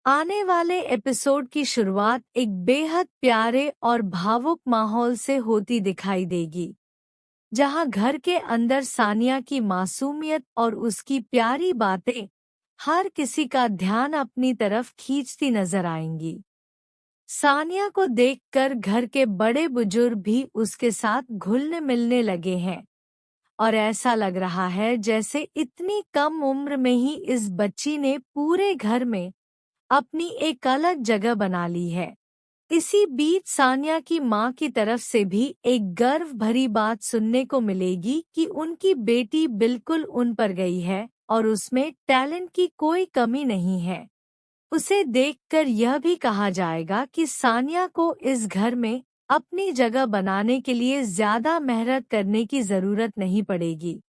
आने वाले एपिसोड की शुरुआत एक बेहद प्यारे और भावुक माहौल से होती दिखाई देगी, जहां घर के अंदर सानिया की मासूमियत और उसकी प्यारी बातें हर किसी का ध्यान अपनी तरफ खींचती नजर आएंगी। सानिया को देखकर घर के बड़े बुजुर्ग भी उसके साथ घुलने मिलने लगे हैं और ऐसा लग रहा है जैसे इतनी कम उम्र में ही इस बच्ची ने पूरे घर में अपनी एक अलग जगह बना ली है। इसी बीच सानिया की मां की तरफ से भी एक गर्व भरी बात सुनने को मिलेगी कि उनकी बेटी बिल्कुल उन पर गई है और उसमें टैलेंट की कोई कमी नहीं है। उसे देखकर यह भी कहा जाएगा कि सानिया को इस घर में अपनी जगह बनाने के लिए ज्यादा मेहनत करने की जरूरत नहीं पड़ेगी,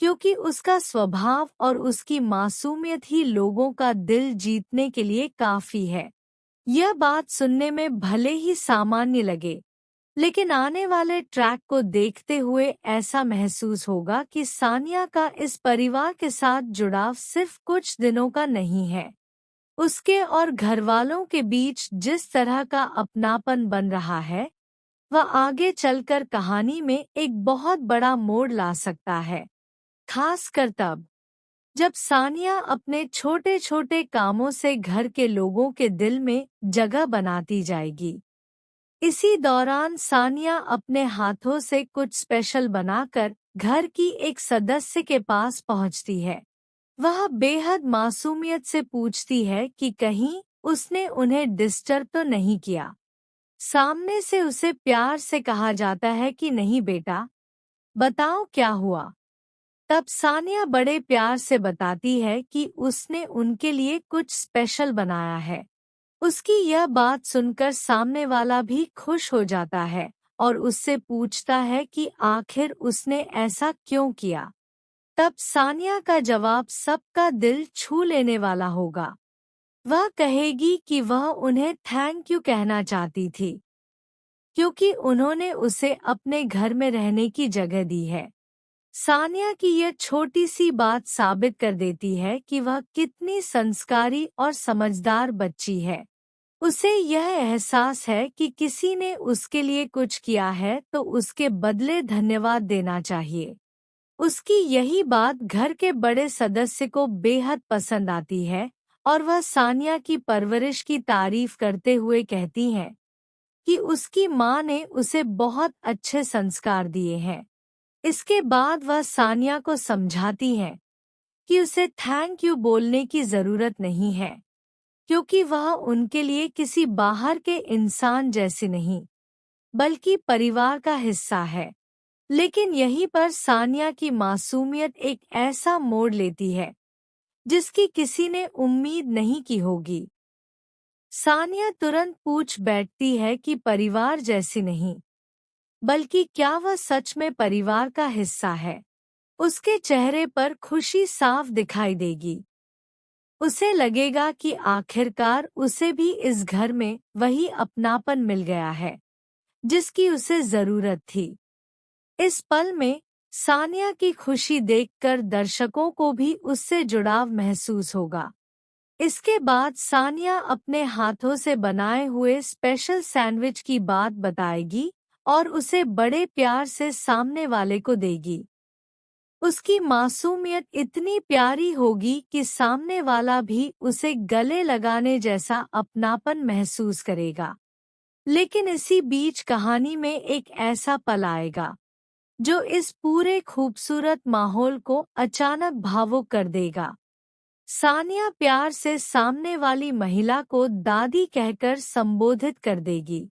क्योंकि उसका स्वभाव और उसकी मासूमियत ही लोगों का दिल जीतने के लिए काफी है। यह बात सुनने में भले ही सामान्य लगे, लेकिन आने वाले ट्रैक को देखते हुए ऐसा महसूस होगा कि सानिया का इस परिवार के साथ जुड़ाव सिर्फ कुछ दिनों का नहीं है। उसके और घरवालों के बीच जिस तरह का अपनापन बन रहा है, वह आगे चलकर कहानी में एक बहुत बड़ा मोड़ ला सकता है, खासकर तब जब सानिया अपने छोटे छोटे कामों से घर के लोगों के दिल में जगह बनाती जाएगी। इसी दौरान सानिया अपने हाथों से कुछ स्पेशल बनाकर घर की एक सदस्य के पास पहुंचती है। वह बेहद मासूमियत से पूछती है कि कहीं उसने उन्हें डिस्टर्ब तो नहीं किया। सामने से उसे प्यार से कहा जाता है कि नहीं बेटा, बताओ क्या हुआ। तब सानिया बड़े प्यार से बताती है कि उसने उनके लिए कुछ स्पेशल बनाया है। उसकी यह बात सुनकर सामने वाला भी खुश हो जाता है और उससे पूछता है कि आखिर उसने ऐसा क्यों किया। तब सानिया का जवाब सबका दिल छू लेने वाला होगा। वह कहेगी कि वह उन्हें थैंक यू कहना चाहती थी, क्योंकि उन्होंने उसे अपने घर में रहने की जगह दी है। सानिया की यह छोटी सी बात साबित कर देती है कि वह कितनी संस्कारी और समझदार बच्ची है। उसे यह एहसास है कि किसी ने उसके लिए कुछ किया है तो उसके बदले धन्यवाद देना चाहिए। उसकी यही बात घर के बड़े सदस्य को बेहद पसंद आती है और वह सानिया की परवरिश की तारीफ करते हुए कहती हैं कि उसकी माँ ने उसे बहुत अच्छे संस्कार दिए हैं। इसके बाद वह सानिया को समझाती हैं कि उसे थैंक यू बोलने की जरूरत नहीं है, क्योंकि वह उनके लिए किसी बाहर के इंसान जैसे नहीं, बल्कि परिवार का हिस्सा है। लेकिन यहीं पर सानिया की मासूमियत एक ऐसा मोड़ लेती है जिसकी किसी ने उम्मीद नहीं की होगी। सानिया तुरंत पूछ बैठती है कि परिवार जैसी नहीं, बल्कि क्या वह सच में परिवार का हिस्सा है। उसके चेहरे पर खुशी साफ दिखाई देगी। उसे लगेगा कि आखिरकार उसे भी इस घर में वही अपनापन मिल गया है जिसकी उसे जरूरत थी। इस पल में सानिया की खुशी देखकर दर्शकों को भी उससे जुड़ाव महसूस होगा। इसके बाद सानिया अपने हाथों से बनाए हुए स्पेशल सैंडविच की बात बताएगी और उसे बड़े प्यार से सामने वाले को देगी। उसकी मासूमियत इतनी प्यारी होगी कि सामने वाला भी उसे गले लगाने जैसा अपनापन महसूस करेगा। लेकिन इसी बीच कहानी में एक ऐसा पल आएगा जो इस पूरे खूबसूरत माहौल को अचानक भावुक कर देगा। सानिया प्यार से सामने वाली महिला को दादी कहकर संबोधित कर देगी।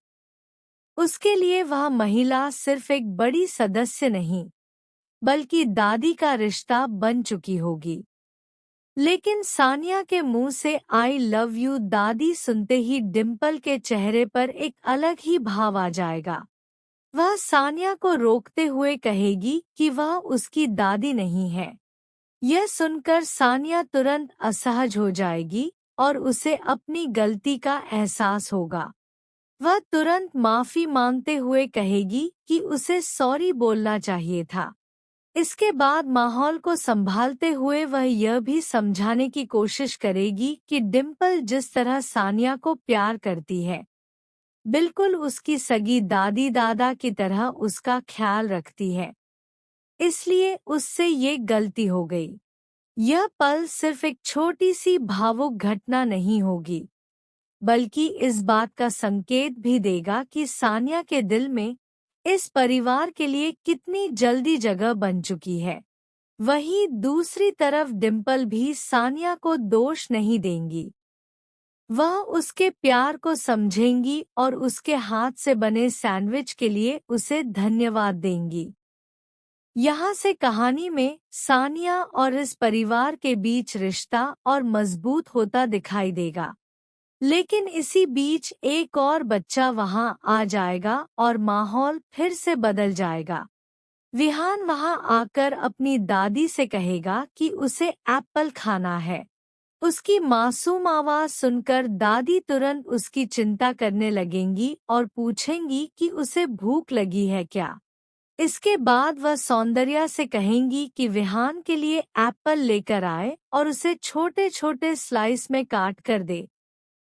उसके लिए वह महिला सिर्फ एक बड़ी सदस्य नहीं, बल्कि दादी का रिश्ता बन चुकी होगी। लेकिन सानिया के मुंह से आई लव यू दादी सुनते ही डिम्पल के चेहरे पर एक अलग ही भाव आ जाएगा। वह सानिया को रोकते हुए कहेगी कि वह उसकी दादी नहीं है। यह सुनकर सानिया तुरंत असहज हो जाएगी और उसे अपनी गलती का एहसास होगा। वह तुरंत माफी मांगते हुए कहेगी कि उसे सॉरी बोलना चाहिए था। इसके बाद माहौल को संभालते हुए वह यह भी समझाने की कोशिश करेगी कि डिम्पल जिस तरह सानिया को प्यार करती है, बिल्कुल उसकी सगी दादी दादा की तरह उसका ख्याल रखती है, इसलिए उससे ये गलती हो गई। यह पल सिर्फ एक छोटी सी भावुक घटना नहीं होगी, बल्कि इस बात का संकेत भी देगा कि सानिया के दिल में इस परिवार के लिए कितनी जल्दी जगह बन चुकी है। वहीं दूसरी तरफ डिम्पल भी सानिया को दोष नहीं देंगी। वह उसके प्यार को समझेंगी और उसके हाथ से बने सैंडविच के लिए उसे धन्यवाद देंगी। यहाँ से कहानी में सानिया और इस परिवार के बीच रिश्ता और मजबूत होता दिखाई देगा। लेकिन इसी बीच एक और बच्चा वहाँ आ जाएगा और माहौल फिर से बदल जाएगा। विहान वहाँ आकर अपनी दादी से कहेगा कि उसे एप्पल खाना है। उसकी मासूम आवाज सुनकर दादी तुरंत उसकी चिंता करने लगेंगी और पूछेंगी कि उसे भूख लगी है क्या। इसके बाद वह सौंदर्या से कहेंगी कि विहान के लिए एप्पल लेकर आए और उसे छोटे छोटे स्लाइस में काट कर दे,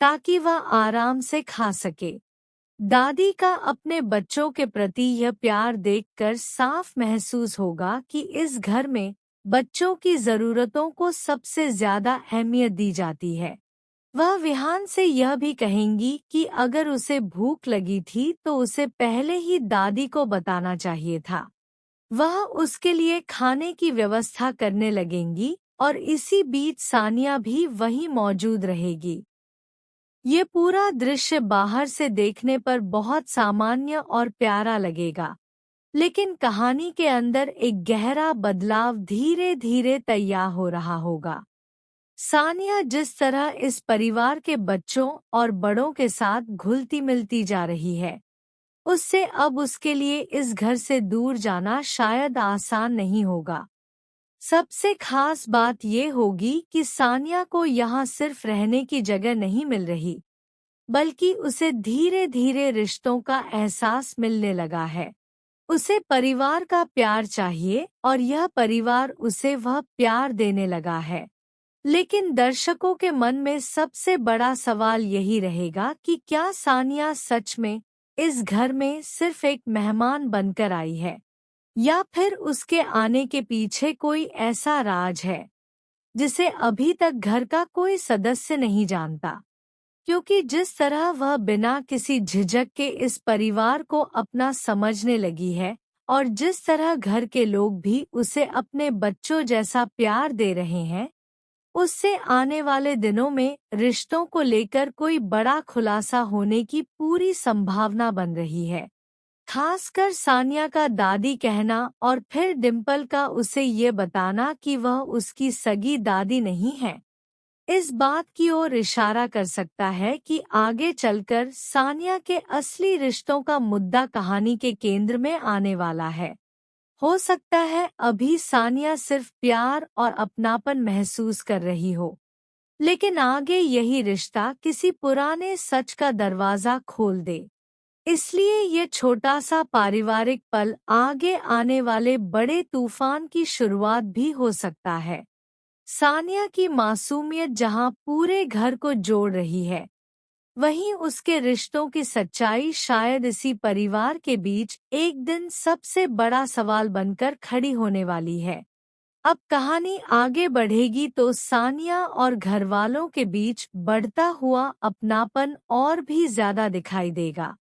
ताकि वह आराम से खा सके। दादी का अपने बच्चों के प्रति यह प्यार देखकर साफ महसूस होगा कि इस घर में बच्चों की जरूरतों को सबसे ज्यादा अहमियत दी जाती है। वह विहान से यह भी कहेंगी कि अगर उसे भूख लगी थी तो उसे पहले ही दादी को बताना चाहिए था। वह उसके लिए खाने की व्यवस्था करने लगेंगी और इसी बीच सानिया भी वहीं मौजूद रहेगी। ये पूरा दृश्य बाहर से देखने पर बहुत सामान्य और प्यारा लगेगा, लेकिन कहानी के अंदर एक गहरा बदलाव धीरे धीरे तैयार हो रहा होगा। सानिया जिस तरह इस परिवार के बच्चों और बड़ों के साथ घुलती मिलती जा रही है, उससे अब उसके लिए इस घर से दूर जाना शायद आसान नहीं होगा। सबसे खास बात ये होगी कि सानिया को यहाँ सिर्फ रहने की जगह नहीं मिल रही, बल्कि उसे धीरे धीरे रिश्तों का एहसास मिलने लगा है। उसे परिवार का प्यार चाहिए और यह परिवार उसे वह प्यार देने लगा है। लेकिन दर्शकों के मन में सबसे बड़ा सवाल यही रहेगा कि क्या सानिया सच में इस घर में सिर्फ एक मेहमान बनकर आई है, या फिर उसके आने के पीछे कोई ऐसा राज है जिसे अभी तक घर का कोई सदस्य नहीं जानता। क्योंकि जिस तरह वह बिना किसी झिझक के इस परिवार को अपना समझने लगी है और जिस तरह घर के लोग भी उसे अपने बच्चों जैसा प्यार दे रहे हैं, उससे आने वाले दिनों में रिश्तों को लेकर कोई बड़ा खुलासा होने की पूरी संभावना बन रही है। खासकर सानिया का दादी कहना और फिर डिम्पल का उसे ये बताना कि वह उसकी सगी दादी नहीं है, इस बात की ओर इशारा कर सकता है कि आगे चलकर सानिया के असली रिश्तों का मुद्दा कहानी के केंद्र में आने वाला है। हो सकता है अभी सानिया सिर्फ प्यार और अपनापन महसूस कर रही हो, लेकिन आगे यही रिश्ता किसी पुराने सच का दरवाजा खोल दे। इसलिए ये छोटा सा पारिवारिक पल आगे आने वाले बड़े तूफान की शुरुआत भी हो सकता है। सानिया की मासूमियत जहां पूरे घर को जोड़ रही है, वहीं उसके रिश्तों की सच्चाई शायद इसी परिवार के बीच एक दिन सबसे बड़ा सवाल बनकर खड़ी होने वाली है। अब कहानी आगे बढ़ेगी तो सानिया और घरवालों के बीच बढ़ता हुआ अपनापन और भी ज्यादा दिखाई देगा।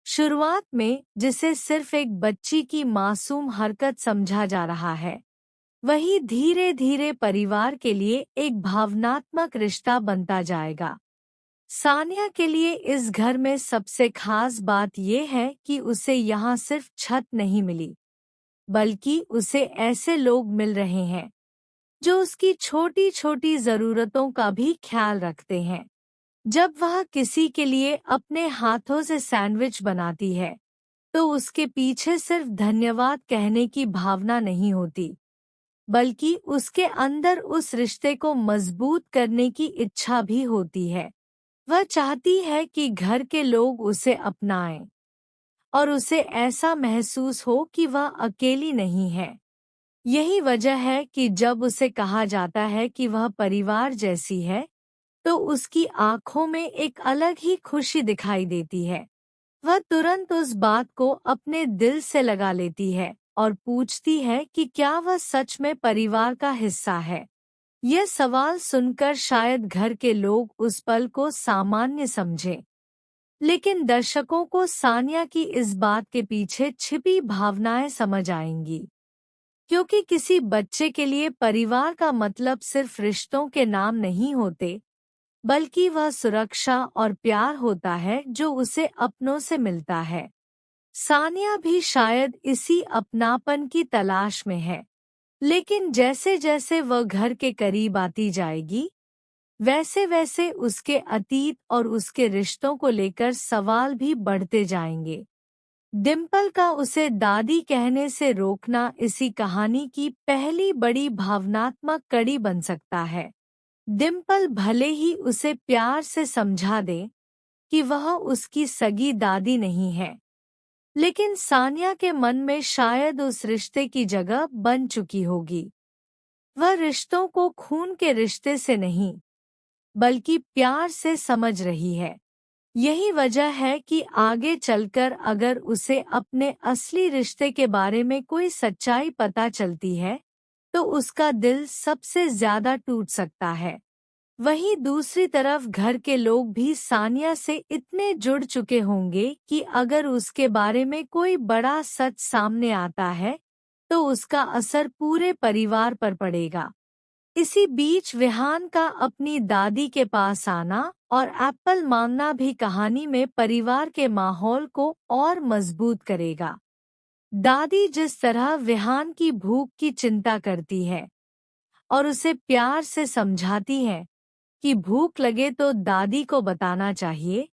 शुरुआत में जिसे सिर्फ एक बच्ची की मासूम हरकत समझा जा रहा है, वही धीरे धीरे परिवार के लिए एक भावनात्मक रिश्ता बनता जाएगा। सानिया के लिए इस घर में सबसे खास बात यह है कि उसे यहाँ सिर्फ छत नहीं मिली, बल्कि उसे ऐसे लोग मिल रहे हैं जो उसकी छोटी छोटी जरूरतों का भी ख्याल रखते हैं। जब वह किसी के लिए अपने हाथों से सैंडविच बनाती है, तो उसके पीछे सिर्फ धन्यवाद कहने की भावना नहीं होती, बल्कि उसके अंदर उस रिश्ते को मजबूत करने की इच्छा भी होती है। वह चाहती है कि घर के लोग उसे अपनाएं और उसे ऐसा महसूस हो कि वह अकेली नहीं है। यही वजह है कि जब उसे कहा जाता है कि वह परिवार जैसी है, तो उसकी आंखों में एक अलग ही खुशी दिखाई देती है। वह तुरंत उस बात को अपने दिल से लगा लेती है और पूछती है कि क्या वह सच में परिवार का हिस्सा है। यह सवाल सुनकर शायद घर के लोग उस पल को सामान्य समझें, लेकिन दर्शकों को सानिया की इस बात के पीछे छिपी भावनाएं समझ आएंगी। क्योंकि किसी बच्चे के लिए परिवार का मतलब सिर्फ रिश्तों के नाम नहीं होते, बल्कि वह सुरक्षा और प्यार होता है जो उसे अपनों से मिलता है। सानिया भी शायद इसी अपनापन की तलाश में है, लेकिन जैसे जैसे वह घर के करीब आती जाएगी, वैसे वैसे उसके अतीत और उसके रिश्तों को लेकर सवाल भी बढ़ते जाएंगे। डिम्पल का उसे दादी कहने से रोकना इसी कहानी की पहली बड़ी भावनात्मक कड़ी बन सकता है। डिम्पल भले ही उसे प्यार से समझा दे कि वह उसकी सगी दादी नहीं है, लेकिन सानिया के मन में शायद उस रिश्ते की जगह बन चुकी होगी। वह रिश्तों को खून के रिश्ते से नहीं, बल्कि प्यार से समझ रही है। यही वजह है कि आगे चलकर अगर उसे अपने असली रिश्ते के बारे में कोई सच्चाई पता चलती है, तो उसका दिल सबसे ज्यादा टूट सकता है। वहीं दूसरी तरफ घर के लोग भी सानिया से इतने जुड़ चुके होंगे कि अगर उसके बारे में कोई बड़ा सच सामने आता है, तो उसका असर पूरे परिवार पर पड़ेगा। इसी बीच विहान का अपनी दादी के पास आना और एप्पल मांगना भी कहानी में परिवार के माहौल को और मजबूत करेगा। दादी जिस तरह विहान की भूख की चिंता करती है और उसे प्यार से समझाती है कि भूख लगे तो दादी को बताना चाहिए,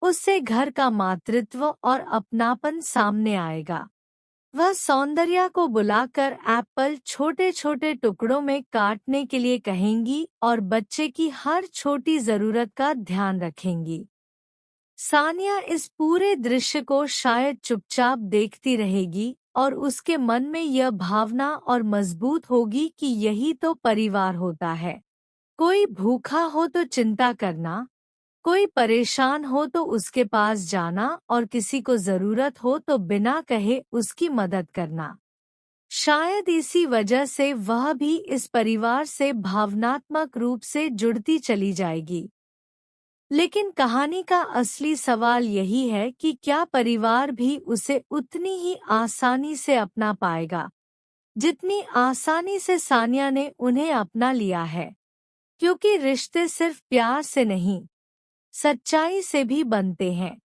उससे घर का मातृत्व और अपनापन सामने आएगा। वह सौंदर्या को बुलाकर एप्पल छोटे छोटे टुकड़ों में काटने के लिए कहेंगी और बच्चे की हर छोटी जरूरत का ध्यान रखेंगी। सानिया इस पूरे दृश्य को शायद चुपचाप देखती रहेगी और उसके मन में यह भावना और मजबूत होगी कि यही तो परिवार होता है। कोई भूखा हो तो चिंता करना, कोई परेशान हो तो उसके पास जाना और किसी को जरूरत हो तो बिना कहे उसकी मदद करना। शायद इसी वजह से वह भी इस परिवार से भावनात्मक रूप से जुड़ती चली जाएगी। लेकिन कहानी का असली सवाल यही है कि क्या परिवार भी उसे उतनी ही आसानी से अपना पाएगा, जितनी आसानी से सानिया ने उन्हें अपना लिया है। क्योंकि रिश्ते सिर्फ प्यार से नहीं, सच्चाई से भी बनते हैं।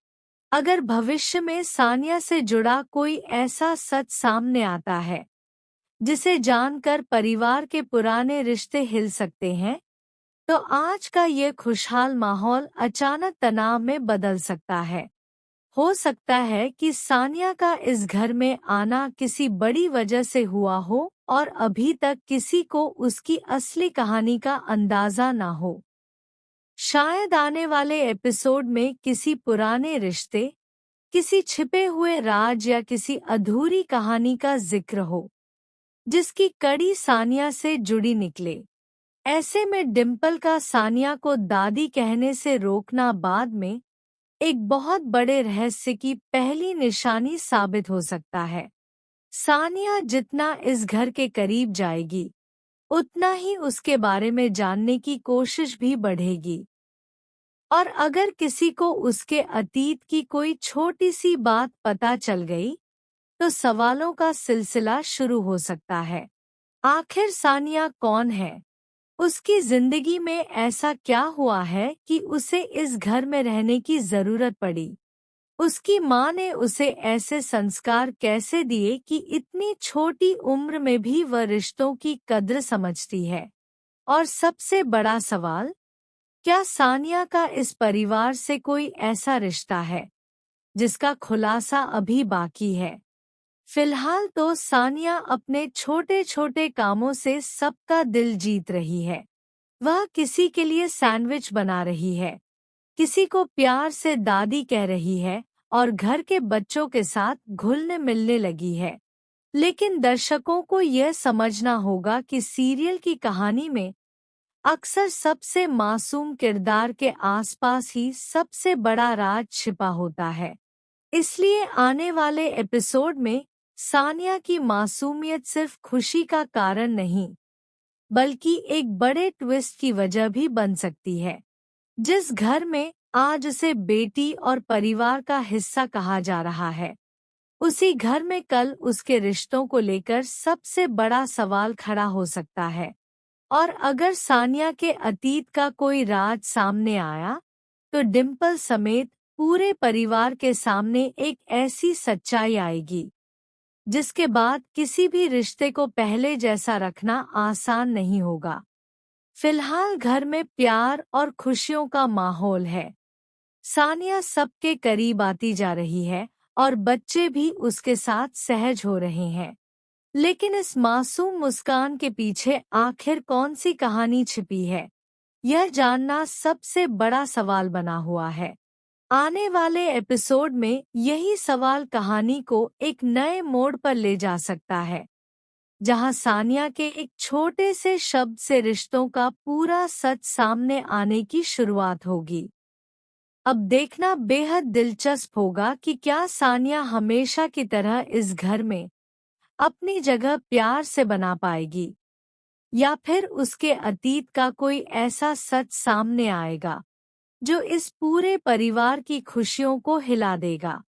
अगर भविष्य में सानिया से जुड़ा कोई ऐसा सच सामने आता है, जिसे जानकर परिवार के पुराने रिश्ते हिल सकते हैं, तो आज का ये खुशहाल माहौल अचानक तनाव में बदल सकता है। हो सकता है कि सानिया का इस घर में आना किसी बड़ी वजह से हुआ हो और अभी तक किसी को उसकी असली कहानी का अंदाजा ना हो। शायद आने वाले एपिसोड में किसी पुराने रिश्ते, किसी छिपे हुए राज या किसी अधूरी कहानी का जिक्र हो, जिसकी कड़ी सानिया से जुड़ी निकले। ऐसे में डिम्पल का सानिया को दादी कहने से रोकना बाद में एक बहुत बड़े रहस्य की पहली निशानी साबित हो सकता है। सानिया जितना इस घर के करीब जाएगी, उतना ही उसके बारे में जानने की कोशिश भी बढ़ेगी। और अगर किसी को उसके अतीत की कोई छोटी सी बात पता चल गई, तो सवालों का सिलसिला शुरू हो सकता है। आखिर सानिया कौन है? उसकी जिंदगी में ऐसा क्या हुआ है कि उसे इस घर में रहने की जरूरत पड़ी? उसकी माँ ने उसे ऐसे संस्कार कैसे दिए कि इतनी छोटी उम्र में भी वह रिश्तों की कद्र समझती है? और सबसे बड़ा सवाल, क्या सानिया का इस परिवार से कोई ऐसा रिश्ता है जिसका खुलासा अभी बाकी है? फिलहाल तो सानिया अपने छोटे छोटे कामों से सबका दिल जीत रही है। वह किसी के लिए सैंडविच बना रही है, किसी को प्यार से दादी कह रही है और घर के बच्चों के साथ घुलने मिलने लगी है। लेकिन दर्शकों को यह समझना होगा कि सीरियल की कहानी में अक्सर सबसे मासूम किरदार के आसपास ही सबसे बड़ा राज छिपा होता है। इसलिए आने वाले एपिसोड में सानिया की मासूमियत सिर्फ खुशी का कारण नहीं, बल्कि एक बड़े ट्विस्ट की वजह भी बन सकती है। जिस घर में आज उसे बेटी और परिवार का हिस्सा कहा जा रहा है, उसी घर में कल उसके रिश्तों को लेकर सबसे बड़ा सवाल खड़ा हो सकता है। और अगर सानिया के अतीत का कोई राज सामने आया, तो डिम्पल समेत पूरे परिवार के सामने एक ऐसी सच्चाई आएगी जिसके बाद किसी भी रिश्ते को पहले जैसा रखना आसान नहीं होगा। फिलहाल घर में प्यार और खुशियों का माहौल है। सानिया सबके करीब आती जा रही है और बच्चे भी उसके साथ सहज हो रहे हैं। लेकिन इस मासूम मुस्कान के पीछे आखिर कौन सी कहानी छिपी है, यह जानना सबसे बड़ा सवाल बना हुआ है। आने वाले एपिसोड में यही सवाल कहानी को एक नए मोड़ पर ले जा सकता है, जहां सानिया के एक छोटे से शब्द से रिश्तों का पूरा सच सामने आने की शुरुआत होगी। अब देखना बेहद दिलचस्प होगा कि क्या सानिया हमेशा की तरह इस घर में अपनी जगह प्यार से बना पाएगी, या फिर उसके अतीत का कोई ऐसा सच सामने आएगा जो इस पूरे परिवार की खुशियों को हिला देगा।